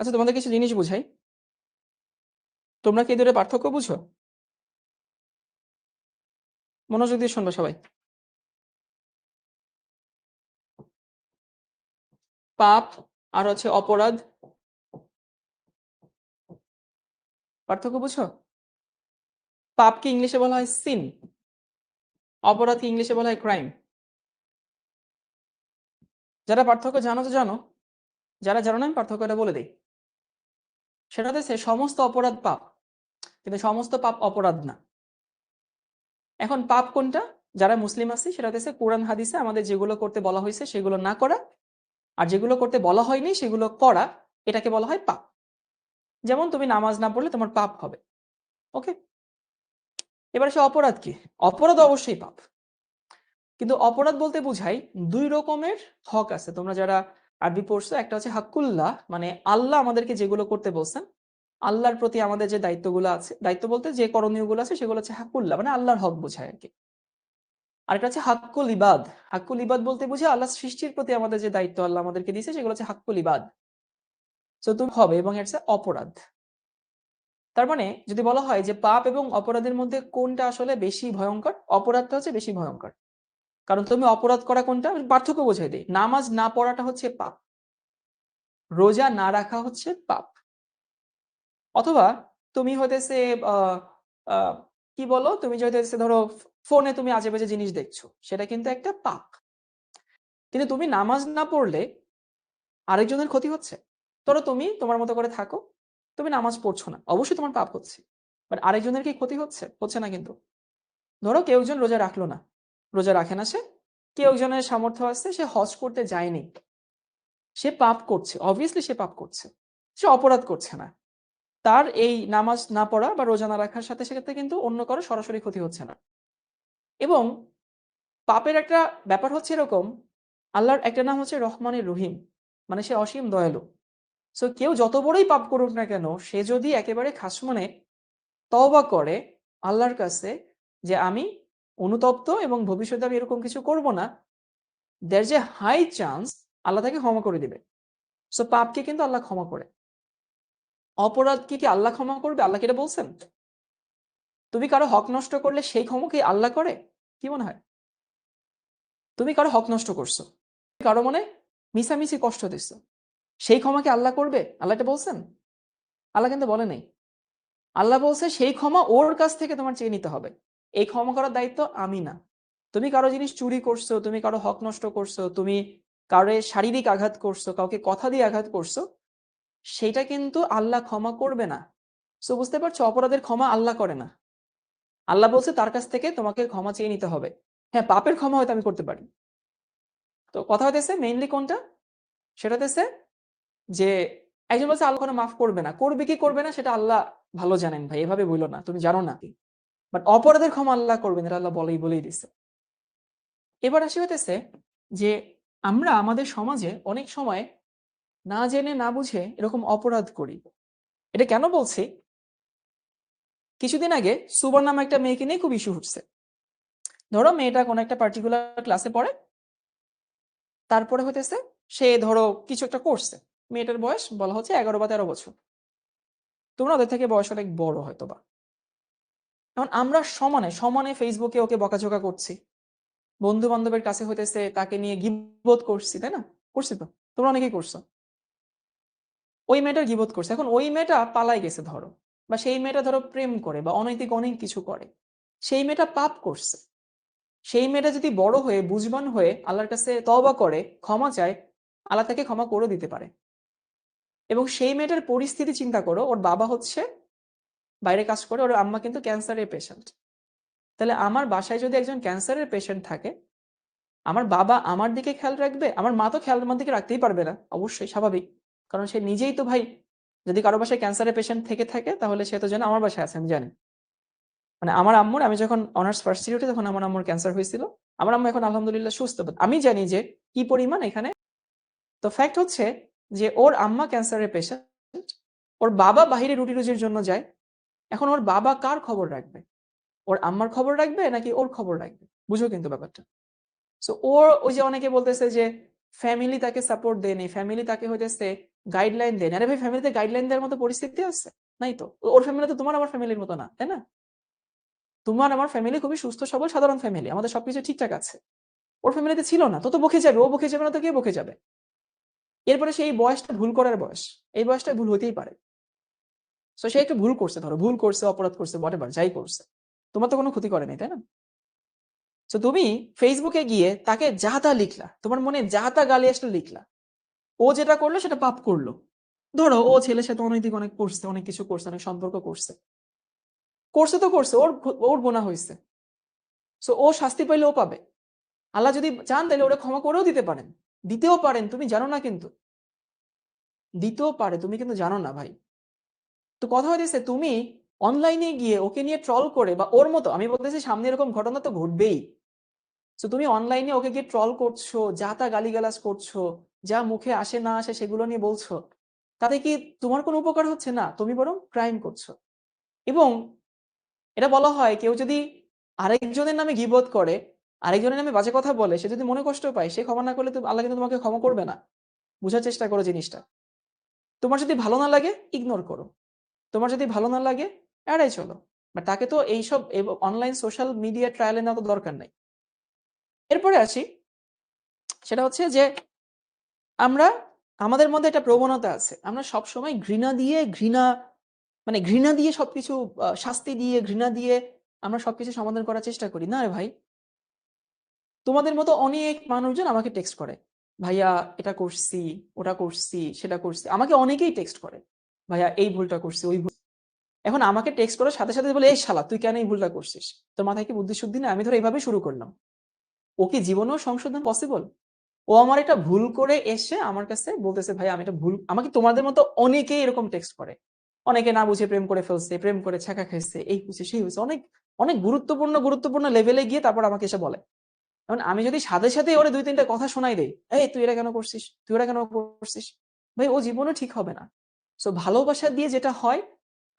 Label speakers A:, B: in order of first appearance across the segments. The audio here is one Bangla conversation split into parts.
A: আচ্ছা, তোমাদের কিছু জিনিস বুঝাই। তোমরা কি এদের পার্থক্য বুঝো? মনোযোগ দিয়ে শুনবে সবাই। পাপ আর হচ্ছে অপরাধ, পার্থক্য বুঝো? পাপকে ইংলিশে বলা হয় সিন, অপরাধকে ইংলিশে বলা হয় ক্রাইম। যারা পার্থক্য জানো তো জানো, যারা জানো না আমি পার্থক্যটা বলে দিই। সেটা হচ্ছে সমস্ত অপরাধ পাপ, কিন্তু সমস্ত পাপ অপরাধ না। এখন পাপ কোনটা? যারা মুসলিম আছি সেটা হচ্ছে কোরআন হাদিসে আমাদের যেগুলো করতে বলা হয়েছে সেগুলো না করা, আর যেগুলো করতে বলা হয়নি সেগুলো করা, এটাকে বলা হয় পাপ। যেমন তুমি নামাজ না পড়লে তোমার পাপ হবে। ওকে, এবার সে অপরাধ কি? অপরাধ অবশ্যই পাপ, কিন্তু অপরাধ বলতে বুঝাই দুই রকমের হক আছে। তোমরা যারা আরবি পড়ছো, একটা হচ্ছে হাক্কুল্লাহ, মানে আল্লাহ আমাদেরকে যেগুলো করতে বলছেন, আল্লাহর প্রতি আমাদের যে দায়িত্বগুলো আছে, দায়িত্ব বলতে যে করণীয় গুলো আছে সেগুলো হচ্ছে হাক্কুল্লাহ, মানে আল্লাহর হক বোঝায় আর কি। আরেকটা হচ্ছে হাক্কুল ইবাদ। হাক্কুল ইবাদ বলতে বুঝে আল্লাহ সৃষ্টির প্রতি আমাদের যে দায়িত্ব আল্লাহ আমাদেরকে দিয়েছে সেগুলো হচ্ছে হাক্কুল ইবাদ। তো তুমি হবে, এবং এটা অপরাধ। তার মানে যদি বলা হয় যে পাপ এবং অপরাধের মধ্যে কোনটা আসলে বেশি ভয়ঙ্কর, অপরাধটা হচ্ছে বেশি ভয়ঙ্কর। কারণ তুমি অপরাধ করা কোনটা, আমি পার্থক্য বোঝাই দিই। নামাজ না পড়াটা হচ্ছে পাপ, রোজা না রাখা হচ্ছে পাপ। অথবা তুমি হইতেছে আহ আহ কি বলো, তুমি যে হইতেছে ধরো ফোনে তুমি আজে বাজে জিনিস দেখছো, সেটা কিন্তু একটা পাপ। কিন্তু তুমি নামাজ না পড়লে আরেকজনের ক্ষতি হচ্ছে। ধরো তুমি তোমার মতো করে থাকো, তুমি নামাজ পড়ছো না, অবশ্যই তোমার পাপ হচ্ছে, বাট আরেকজনের কি ক্ষতি হচ্ছে? হচ্ছে না কিন্তু। ধরো কেউ একজন রোজা রাখলো না, রোজা রাখে না সে, কেউ একজনের সামর্থ্য আছে সে হজ করতে যায়নি, সে পাপ করছে, অবভিয়াসলি সে পাপ করছে, সে অপরাধ করছে না। তার এই নামাজ না পড়া বা রোজা না রাখার সাথে সাথে কিন্তু অন্য কারো সরাসরি ক্ষতি হচ্ছে না। এবং পাপের একটা ব্যাপার হচ্ছে এরকম, আল্লাহর একটা নাম হচ্ছে রহমানের রহিম, মানে সে অসীম দয়ালু। সো কেউ যত বড়ই পাপ করুক না কেন, সে যদি একেবারে খাস মনে তওবা করে আল্লাহর কাছে যে আমি অনুতপ্ত এবং ভবিষ্যতে আমি এরকম কিছু করব না, দেয়ার যে হাই চান্স আল্লাহ তাকে ক্ষমা করে দিবে। সো পাপকে কিন্তু আল্লাহ ক্ষমা করে, অপরাধকে কি আল্লাহ ক্ষমা করবে? আল্লাহ কি এটা বলছেন? তুমি কারো হক নষ্ট করলে সেই ক্ষমা কি আল্লাহ করে? কি মনে হয়? তুমি কারো হক নষ্ট করছো, কারো মনে মিছামিছি কষ্ট দিচ্ছ, সেই ক্ষমা কি আল্লাহ করবে? আল্লাহ এটা বলছেন? আল্লাহ কিন্তু বলে নেই। আল্লাহ বলছে সেই ক্ষমা ওর কাছ থেকে তোমার চেয়ে নিতে হবে, এই ক্ষমা করার দায়িত্ব আমি না। তুমি কারো জিনিস চুরি করছো, তুমি কারো হক নষ্ট করছো, তুমি কারো শারীরিক আঘাত করছো, কাউকে কথা দিয়ে আঘাত করছো, সেটা কিন্তু আল্লাহ ক্ষমা করবে না। সো বুঝতে পারছো, অপরাধের ক্ষমা আল্লাহ করে না। আল্লাহ বলছে তার কাছ থেকে তোমাকে ক্ষমা চেয়ে নিতে হবে। হ্যাঁ, পাপের ক্ষমা হয়তো আমি করতে পারি। তো কথা হইতেছে মেইনলি কোনটা, সেটা হইতেছে যে একজন বলছে আল্লাহ কোনো মাফ করবে না, করবে কি করবে না সেটা আল্লাহ ভালো জানেন ভাই, এভাবে বললো না, তুমি জানো না। বাট অপরাধের ক্ষমা আল্লাহ করবেন, এটা আল্লাহ বলেই দিছে। এবার আসি হইতেছে যে আমরা আমাদের সমাজে অনেক সময় না জেনে না বুঝে এরকম অপরাধ করি। এটা কেন বলছি, কিছুদিন আগে সুবর্ণ নামে একটা মেয়েকে নিয়ে খুব ইস্যু উঠছে। ধরো মেয়েটা কোনো একটা পার্টিকুলার ক্লাসে পড়ে, তারপরে হইতেছে সে ধরো কিছু একটা করছে, মেয়েটার বয়স বলা হচ্ছে 11 বা 13 বছর। তোমরা ওদের থেকে বয়স অনেক বড় হয়তো বা। এখন আমরা সমানে সমানে ফেসবুকে ওকে বকাঝকা করছি, বন্ধু বান্ধবের কাছে হইতেছে তাকে নিয়ে গিবত করছি, তাই না? করছি তো, তোমরা অনেকেই করছো। ওই মেয়েটার গিবত করছে, এখন ওই মেয়েটা পালাই গেছে ধরো, বা সেই মেয়েটা ধরো প্রেম করে বা অনৈতিক অনেক কিছু করে, সেই মেয়েটা পাপ করছে। সেই মেয়েটা যদি বড় হয়ে বুঝবান হয়ে আল্লাহর কাছে তওবা করে ক্ষমা চায়, আল্লাহ তাকে ক্ষমা করে দিতে পারে। এবং সেই মেয়েটার পরিস্থিতি চিন্তা করো, ওর বাবা হচ্ছে বাইরে কাজ করে, ওর আম্মা কিন্তু ক্যান্সারের পেশেন্ট। তাহলে আমার বাসায় যদি একজন ক্যান্সারের পেশেন্ট থাকে, আমার বাবা আমার দিকে খেয়াল রাখবে? আমার মা তো খেয়াল আমার দিকে রাখতেই পারবে না, অবশ্যই স্বাভাবিক, কারণ সে নিজেই তো ভাই, যদি কারো বাসায় ক্যান্সারের পেশেন্ট থেকে থাকে তাহলে সে তো জানে আমার বাসায় আছে, আমি জানি। মানে আমার আম্মুর, আমি যখন অনার্স ফার্স্ট ইয়ারে উঠি তখন আমার আম্মুর ক্যান্সার হয়েছিল। আমার আম্মু এখন আলহামদুলিল্লাহ সুস্থ, আমি জানি যে কি পরিমাণ এখানে। তো ফ্যাক্ট হচ্ছে যে ওর আম্মা ক্যান্সারের পেশেন্ট, ওর বাবা বাহিরে রুটি রুজির জন্য যায়। এখন ওর বাবা কার খবর রাখবে? ওর আম্মার খবর রাখবে নাকি ওর খবর রাখবে? বুঝো কিন্তু ব্যাপারটা। সো ওর ওই যে অনেকে বলতেছে যে ফ্যামিলি তাকে সাপোর্ট দেয়নি, ফ্যামিলি তাকে হইতেছে গাইডলাইন দেন। আরে ভাই, ফ্যামিলিতে গাইডলাইন দেওয়ার মতো পরিস্থিতি আছে? নাই তো। ওর ফ্যামিলি তো তোমার আমার ফ্যামিলির মতো না, তাই না? তোমার আমার ফ্যামিলি খুবই সুস্থ সবল সাধারণ ফ্যামিলি, আমাদের সবকিছু ঠিকঠাক আছে। ওর ফ্যামিলিতে ছিল না, তো তো বকে যাবে। ও বকে যাবে না তো কে বকে যাবে? এরপরে সেই বয়সটা ভুল করার বয়স, এই বয়সটা ভুল হতেই পারে। সো সে একটু ভুল করছে, ধরো ভুল করছে, অপরাধ করছে, হোয়াটএভার, যাই করছে, তোমার তো কোনো ক্ষতি করে নাই, তাই না? তো তুমি ফেসবুকে গিয়ে তাকে যা তা লিখলা, তোমার মনে যা তা গালি আসলে লিখলা। ও যেটা করলো সেটা পাপ করলো। ধরো ও ছেলের সাথে অনৈতিক অনেক করছে, অনেক কিছু করছে, অনেক সম্পর্ক করছে, করছে তো করছে, ওর ওর গুনাহ হয়েছে। সো ও শাস্তি পাইলে ও পাবে। আল্লাহ যদি চান তাহলে ওরা ক্ষমা করেও দিতে পারেন, দিতেও পারেন, তুমি জানো না, কিন্তু দিতেও পারে, তুমি কিন্তু জানো না ভাই। তো কথা হইতেছে তুমি অনলাইনে গিয়ে ওকে নিয়ে ট্রল করে, বা ওর মতো, আমি বলতেছি সামনে এরকম ঘটনা তো ঘটবেই। তো তুমি অনলাইনে ওকে গিয়ে ট্রল করছো, যা তা গালিগালাজ করছো, যা মুখে আসে না আসে সেগুলো নিয়ে বলছো, তাতে কি তোমার কোনো উপকার হচ্ছে না? তুমি বরং ক্রাইম করছো। এবং এটা বলা হয়, কেউ যদি আরেকজনের নামে গীবত করে, আরেকজনের নামে বাজে কথা বলে, সে যদি মনে কষ্ট পায়, সে ক্ষমা না করলে তো আল্লাহ কিন্তু তোমাকে ক্ষমা করবে না। বুঝার চেষ্টা করো জিনিসটা। তোমার যদি ভালো না লাগে ইগনোর করো, তোমার যদি ভালো না লাগে এড়াই চলো। বাট তাকে তো এইসব অনলাইন সোশ্যাল মিডিয়া ট্রায়ালে নেওয়া তো দরকার নাই। এরপরে আসি, সেটা হচ্ছে যে আমরা, আমাদের মধ্যে একটা প্রবণতা আছে, আমরা সব সময় ঘৃণা দিয়ে, মানে ঘৃণা দিয়ে সবকিছু, শাস্তি দিয়ে, ঘৃণা দিয়ে আমরা সবকিছু সমাধান করার চেষ্টা করি। না রে ভাই, তোমাদের মতো অনেক মানুষজন আমাকে টেক্সট করে, ভাইয়া এটা করছি, ওটা করছি, সেটা করছি। আমাকে অনেকেই টেক্সট করে, ভাইয়া এই ভুলটা করছি, ওই ভুল। এখন আমাকে টেক্সট করার সাথে সাথে বলে, এই শালা তুই কেন এই ভুলটা করছিস, তোর মাথায় কি বুদ্ধি শুদ্ধি না? আমি ধরো এইভাবে শুরু করলাম। ও কি জীবনেও সংশোধন পসিবল? ও আমার একটা ভুল করে এসে আমার কাছে বলতেছে, ভাই আমি এটা ভুল। আমাকে তোমাদের মতো অনেকেই এরকম টেক্সট করে, অনেকে না বুঝে প্রেম করে ফেলছে, প্রেম করে ছ্যাঁকা খাইছে, এই হচ্ছে সেই হচ্ছে, অনেক অনেক গুরুত্বপূর্ণ গুরুত্বপূর্ণ লেভেলে গিয়ে তারপর আমাকে এসে বলে। এখন আমি যদি সাথে সাথে ওরে দুই তিনটা কথা শোনাই দেই, এই তুই এটা কেন করছিস, তুই এটা কেন করছিস, ভাই ও জীবনে ঠিক হবে না। সো ভালোবাসা দিয়ে যেটা হয়,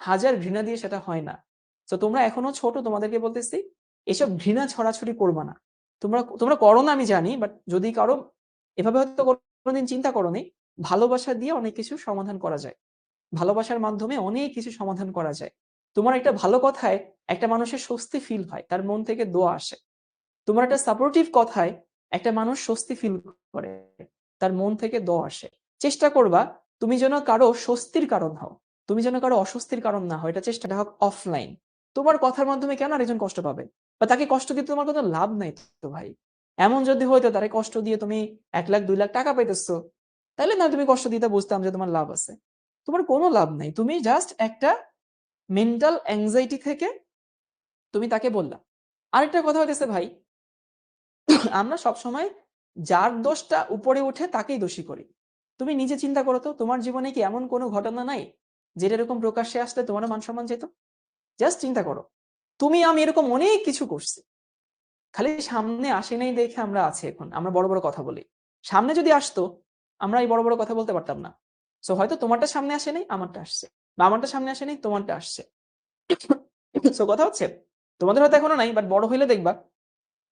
A: হাজার ঘৃণা দিয়ে সেটা হয় না। তো তোমরা এখনো ছোট, তোমাদেরকে বলতেছি এসব ঘৃণা ছড়াছড়ি করবা না। তোমরা তোমরা করো না আমি জানি, বাট যদি কারো এভাবে হয়তো কোনোদিন চিন্তা করোনি, ভালোবাসা দিয়ে অনেক কিছু সমাধান করা যায়। ভালোবাসার মাধ্যমে অনেক কিছু সমাধান করা যায়। তোমার একটা ভালো কথায় একটা মানুষের স্বস্তি ফিল হয়, তার মন থেকে দোয়া আসে। তোমার একটা সাপোর্টিভ কথায় একটা মানুষ স্বস্তি ফিল করে, তার মন থেকে দোয়া আসে। চেষ্টা করবা তুমি যেন কারো স্বস্তির কারণ হও, তুমি যেন কারো অস্বস্তির কারণ না হও। এটা চেষ্টাটা হোক অফলাইন। তোমার কথার মাধ্যমে কেন আরেকজন কষ্ট পাবে, বা তাকে কষ্ট দিতে তোমার কোনো লাভ নাই তো ভাই। এমন যদি হইতো তারে কষ্ট দিয়ে তুমি 1 লাখ 2 লাখ টাকা পাইতেছো, তাহলে না তুমি কষ্ট দিতে বুঝতাম যে তোমার লাভ আছে। তোমার কোনো লাভ নাই, তুমি জাস্ট একটা মেন্টাল অ্যাংজাইটি থেকে তুমি তাকে বললা। আরেকটা কথা হইতেছে ভাই, আমরা সবসময় যার দোষটা উপরে উঠে তাকেই দোষী করি। তুমি নিজে চিন্তা করো তো, তোমার জীবনে কি এমন কোনো ঘটনা নাই যেটা এরকম প্রকাশ্যে আসলে তোমার মান সম্মান যেত? জাস্ট চিন্তা করো। তুমি আমি এরকম অনেক কিছু করছি, খালি সামনে আসে নাই দেখে আমরা আছি। এখন আমরা বড় বড় কথা বলি, সামনে যদি আসতো আমরা এই বড় বড় কথা বলতে পারতাম না। সো হয়তো তোমারটা সামনে আসে নাই, আমারটা আসছে, বা আমারটা সামনে আসে নাই, তোমারটা আসছে। সো কথা হচ্ছে, তোমাদের হয়তো এখনো নাই, বাট বড় হইলে দেখবা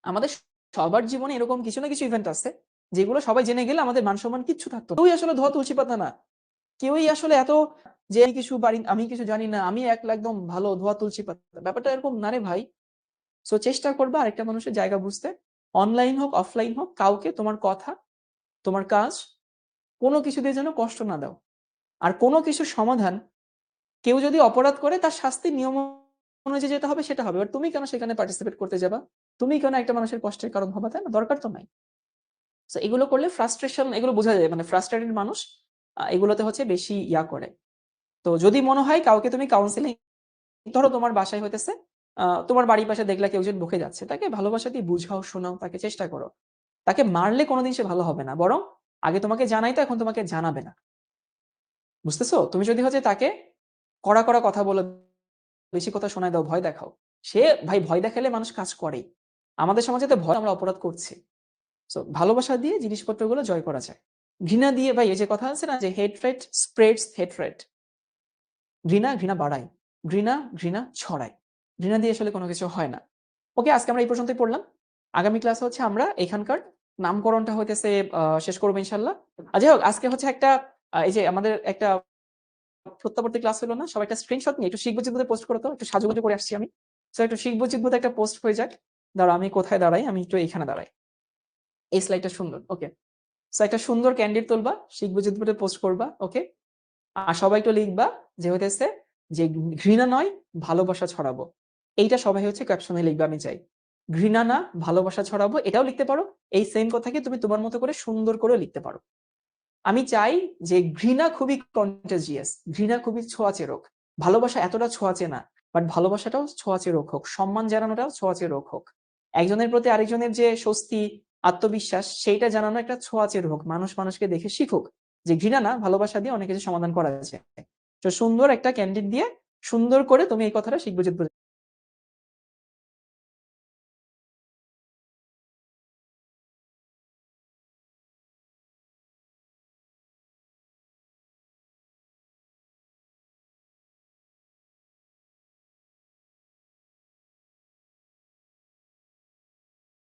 A: আমাদের সবার জীবনে এরকম কিছু না কিছু ইভেন্ট আছে, যেগুলো সবাই জেনে গেলে আমাদের মান সম্মান কিচ্ছু থাকতো না। কেউই আসলে ধোয়া তুলসী পাতা না, কেউই আসলে এত যে আমি কিছু পারি, আমি কিছু জানি না, আমি একদম ভালো ধোয়া তুলসী পাতা, ব্যাপারটা এরকম না রে ভাই। সো চেষ্টা করবা আরেকটা মানুষের জায়গা বুঝতে, অনলাইন হোক অফলাইন হোক, কাউকে তোমার কথা, তোমার কাজ, কোনো কিছু দিয়ে যেন কষ্ট না দাও। আর কোনো কিছুর সমাধান, কেউ যদি অপরাধ করে তার শাস্তি নিয়ম অনুযায়ী যেটা হবে সেটা হবে। এবার তুমি কেন সেখানে পার্টিসিপেট করতে যাবা? তুমি কেন একটা মানুষের কষ্টের কারণ হবা? তাই না? দরকার তো নাই। সো এগুলো করলে ফ্রাস্ট্রেশন, এগুলো বোঝা যায়, মানে ফ্রাস্ট্রেটেড মানুষ এগুলোতে হচ্ছে বেশি ইয়া করে। তো যদি মনে হয় কাউকে তুমি কাউন্সিলিং, ধরো তোমার বাসায় হইতেছে, তোমার বাড়ির পাশে দেখলা কেউ একজন বকে যাচ্ছে, তাকে ভালোবাসা দিয়ে বুঝাও, শোনাও, তাকে চেষ্টা করো। তাকে মারলে কোনোদিন সে ভালো হবে না, বরং আগে তোমাকে জানাই তো, এখন তোমাকে জানাবে না। বুঝতেছো? তুমি যদি হচ্ছে তাকে কড়া কড়া কথা বলে, বেশি কথা শোনায় দাও, ভয় দেখাও, সে ভাই ভয় দেখালে মানুষ কাজ করেই। আমাদের সমাজে তো ভয় আমরা অপরাধ করছি। সো ভালোবাসা দিয়ে জিনিসপত্রগুলো জয় করা যায়। ঘৃণা দিয়ে ভাই, এই যে কথা আছে না যে হেট্রেট স্প্রেডস হেট্রেট, ঘৃণা ঘৃণা বাড়ায়, ঘৃণা ঘৃণা ছড়ায়। ঘৃণা দিয়ে আসলে কোনো কিছু হয় না। ওকে, আজকে আমরা এই পর্যন্তই পড়লাম। আগামী ক্লাসে হচ্ছে আমরা এখানকার নামকরণটা হইতেছে শেষ করবো ইনশাল্লাহ। যাই হোক, আজকে হচ্ছে একটা এই যে আমাদের একটা প্রত্যাবর্তী ক্লাস হলো না, সবাই একটা স্ক্রিনশট নিয়ে একটু শিখবো জিতবুতে পোস্ট করো তো, একটু সাজুগুজু করে আসছি আমি। তো একটু শিখবো জিতবুতে একটা পোস্ট হয়ে যাক। দাঁড়াও, আমি কোথায় দাঁড়াই? আমি একটু এইখানে দাঁড়াই। এই স্লাইডটা সুন্দর, ওকে। সো একটা সুন্দর ক্যান্ডিড তুলবা, শিখবো জিতবুতে পোস্ট করবা, ওকে। আর সবাই একটু লিখবা যে হইতেছে যে ঘৃণা নয়, ভালোবাসা ছড়াবো। এইটা সবাই হচ্ছে ক্যাপশনে লিখবা, আমি চাই। ঘৃণা না, ভালোবাসা ছড়াবো, এটাও লিখতে পারো। এই সেম কথাকে তুমি তোমার মতো করে সুন্দর করে লিখতে পারো। আমি চাই যে ঘৃণা খুবই কন্টেজিয়াস, ঘৃণা খুবই ছোঁয়াচে রোগ। ভালোবাসা এতটা ছোঁয়াচে না, বাট ভালোবাসাটাও ছোঁয়াচে রোগ হোক, সম্মান জানানোটাও ছোঁয়াচে রোগ হোক। একজনের প্রতি আরেকজনের যে স্বস্তি, আত্মবিশ্বাস, সেইটা জানানো একটা ছোঁয়াচে রোগ। মানুষ মানুষকে দেখে শিখুক যে ঘৃণা না, ভালোবাসা দিয়ে অনেক কিছু সমাধান করা যায়। তো সুন্দর একটা ক্যান্ডিড দিয়ে সুন্দর করে তুমি এই কথাটা শিখবো যে